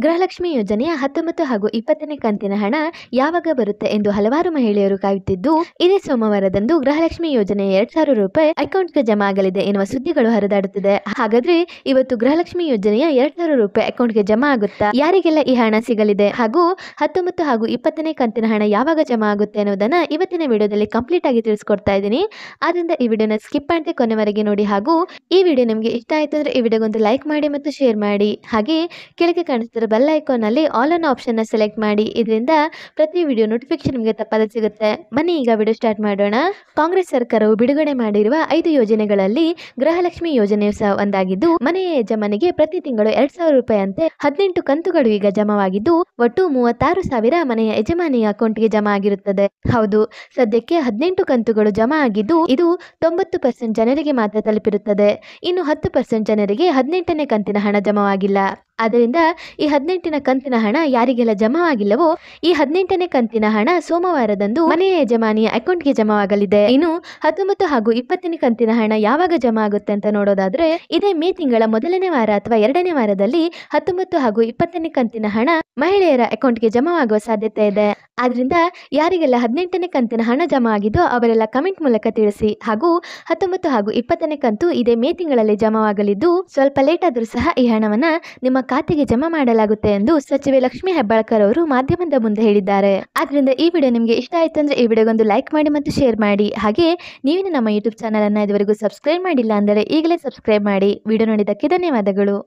ಗೃಹಲಕ್ಷ್ಮಿ ಯೋಜನೆಯ 19 ಹಾಗೂ 20ನೇ ಕಂತಿನ ಹಣ ಯಾವಾಗ ಬರುತ್ತೆ ಎಂದು ಹಲವಾರು ಮಹಿಳೆಯರು ಕಾಯುತ್ತಿದ್ದು, ಇದೇ ಸೋಮವಾರದಂದು ಗೃಹಲಕ್ಷ್ಮಿ ಯೋಜನೆಯ 2,000 ರೂಪಾಯಿ ಅಕೌಂಟ್ಗೆ ಜಮಾ ಆಗಲಿದೆ ಎನ್ನುವ ಸುದ್ದಿಗಳು ಹರಿದಾಡುತ್ತಿದೆ. ಹಾಗಾದ್ರೆ ಇವತ್ತು ಗೃಹಲಕ್ಷ್ಮಿ ಯೋಜನೆಯ 2,000 ರೂಪಾಯಿ ಅಕೌಂಟ್ಗೆ ಜಮಾ ಆಗುತ್ತಾ? ಯಾರಿಗೆಲ್ಲ ಈ ಹಣ ಸಿಗಲಿದೆ ಹಾಗೂ 19 ಹಾಗೂ 20ನೇ ಕಂತಿನ ಹಣ ಯಾವಾಗ ಜಮಾ ಆಗುತ್ತೆ ಅನ್ನೋದನ್ನ ಇವತ್ತಿನ ವಿಡಿಯೋದಲ್ಲಿ ಕಂಪ್ಲೀಟ್ ಆಗಿ ತಿಳಿಸ್ಕೊಡ್ತಾ ಇದ್ದೀನಿ. ಆದ್ರಿಂದ ಈ ವಿಡಿಯೋನ ಸ್ಕಿಪ್ ಮಾಡದೆ ಕೊನೆವರೆಗೆ ನೋಡಿ ಹಾಗೂ ಈ ವಿಡಿಯೋ ನಿಮಗೆ ಇಷ್ಟ ಆಯ್ತು ಅಂದ್ರೆ ಈ ವಿಡಿಯೋಗೊಂದು ಲೈಕ್ ಮಾಡಿ ಮತ್ತು ಶೇರ್ ಮಾಡಿ. ಹಾಗೆ ಕೆಳಗೆ ಕಾಣಿಸ್ತಿರೋ ಬೆಲ್ ಐಕಾನ್ ಅಲ್ಲಿ ಆಲ್ ಆನ್ ಆಪ್ಷನ್ ನ ಸೆಲೆಕ್ಟ್ ಮಾಡಿ. ಇದರಿಂದ ಪ್ರತಿ ವಿಡಿಯೋ ನೋಟಿಫಿಕೇಶನ್ ನಿಮಗೆ ತಪ್ಪದೆ ಸಿಗುತ್ತೆ. ಬನ್ನಿ ಈಗ ವಿಡಿಯೋ ಸ್ಟಾರ್ಟ್ ಮಾಡೋಣ. ಕಾಂಗ್ರೆಸ್ ಸರ್ಕಾರವು ಬಿಡುಗಡೆ ಮಾಡಿರುವ 5 ಯೋಜನೆಗಳಲ್ಲಿ ಗೃಹಲಕ್ಷ್ಮಿ ಯೋಜನೆಯು ಸಹ ಒಂದಾಗಿದ್ದು, ಮನೆಯ ಯಜಮಾನಿಗೆ ಪ್ರತಿ ತಿಂಗಳು 2,000 ರೂಪಾಯಿ ಅಂತೆ 18 ಕಂತುಗಳು ಈಗ ಜಮಾವಾಗಿದ್ದು, ಒಟ್ಟು 36,000 ಮನೆಯ ಯಜಮಾನಿಯ ಅಕೌಂಟ್ಗೆ ಜಮಾ ಆಗಿರುತ್ತದೆ. ಹೌದು, ಸದ್ಯಕ್ಕೆ 18 ಕಂತುಗಳು ಜಮಾ ಆಗಿದ್ದು, ಇದು 90% ಜನರಿಗೆ ಮಾತ್ರ ತಲುಪಿರುತ್ತದೆ. ಇನ್ನು 10% ಜನರಿಗೆ 18ನೇ ಕಂತಿನ ಹಣ ಜಮಾವಾಗಿಲ್ಲ. ಆದ್ದರಿಂದ ಈ 18ನೇ ಕಂತಿನ ಹಣ ಯಾರಿಗೆಲ್ಲ ಜಮಾವಾಗಿಲ್ಲವೋ ಈ 18ನೇ ಕಂತಿನ ಹಣ ಸೋಮವಾರದಂದು ಮನೆಯ ಯಜಮಾನಿಯ ಅಕೌಂಟ್ಗೆ ಜಮಾವಾಗಲಿದೆ. ಇನ್ನು 19 ಹಾಗೂ 20ನೇ ಕಂತಿನ ಹಣ ಯಾವಾಗ ಜಮಾ ಆಗುತ್ತೆ ಅಂತ ನೋಡೋದಾದ್ರೆ, ಇದೇ ಮೇ ತಿಂಗಳ ಮೊದಲನೇ ವಾರ ಅಥವಾ 2ನೇ ವಾರದಲ್ಲಿ 19 ಹಾಗೂ 20ನೇ ಕಂತಿನ ಹಣ ಮಹಿಳೆಯರ ಅಕೌಂಟ್ಗೆ ಜಮಾವಾಗುವ ಸಾಧ್ಯತೆ ಇದೆ. ಆದ್ರಿಂದ ಯಾರಿಗೆಲ್ಲ 18ನೇ ಕಂತಿನ ಹಣ ಜಮಾ ಆಗಿದೋ ಅವರೆಲ್ಲ ಕಮೆಂಟ್ ಮೂಲಕ ತಿಳಿಸಿ. ಹಾಗೂ 19 ಹಾಗೂ 20ನೇ ಕಂತು ಇದೇ ಮೇ ತಿಂಗಳಲ್ಲಿ ಜಮಾವಾಗಲಿದ್ದು, ಸ್ವಲ್ಪ ಲೇಟ್ ಆದರೂ ಸಹ ಈ ಹಣವನ್ನ ನಿಮ್ಮ ಖಾತೆಗೆ ಜಮಾ ಮಾಡಲಾಗುತ್ತೆ ಎಂದು ಸಚಿವೆ ಲಕ್ಷ್ಮೀ ಹೆಬ್ಬಾಳ್ಕರ್ ಅವರು ಮಾಧ್ಯಮದ ಮುಂದೆ ಹೇಳಿದ್ದಾರೆ. ಆದ್ರಿಂದ ಈ ವಿಡಿಯೋ ನಿಮಗೆ ಇಷ್ಟ ಆಯ್ತು ಅಂದ್ರೆ ಈ ವಿಡಿಯೋಗೊಂದು ಲೈಕ್ ಮಾಡಿ ಮತ್ತು ಶೇರ್ ಮಾಡಿ. ಹಾಗೆ ನೀವಿನ ನಮ್ಮ ಯೂಟ್ಯೂಬ್ ಚಾನಲ್ ಅನ್ನ ಇದುವರೆಗೂ ಸಬ್ಸ್ಕ್ರೈಬ್ ಮಾಡಿಲ್ಲ ಅಂದರೆ ಈಗಲೇ ಸಬ್ಸ್ಕ್ರೈಬ್ ಮಾಡಿ. ವಿಡಿಯೋ ನೋಡಿದ್ದಕ್ಕೆ ಧನ್ಯವಾದಗಳು.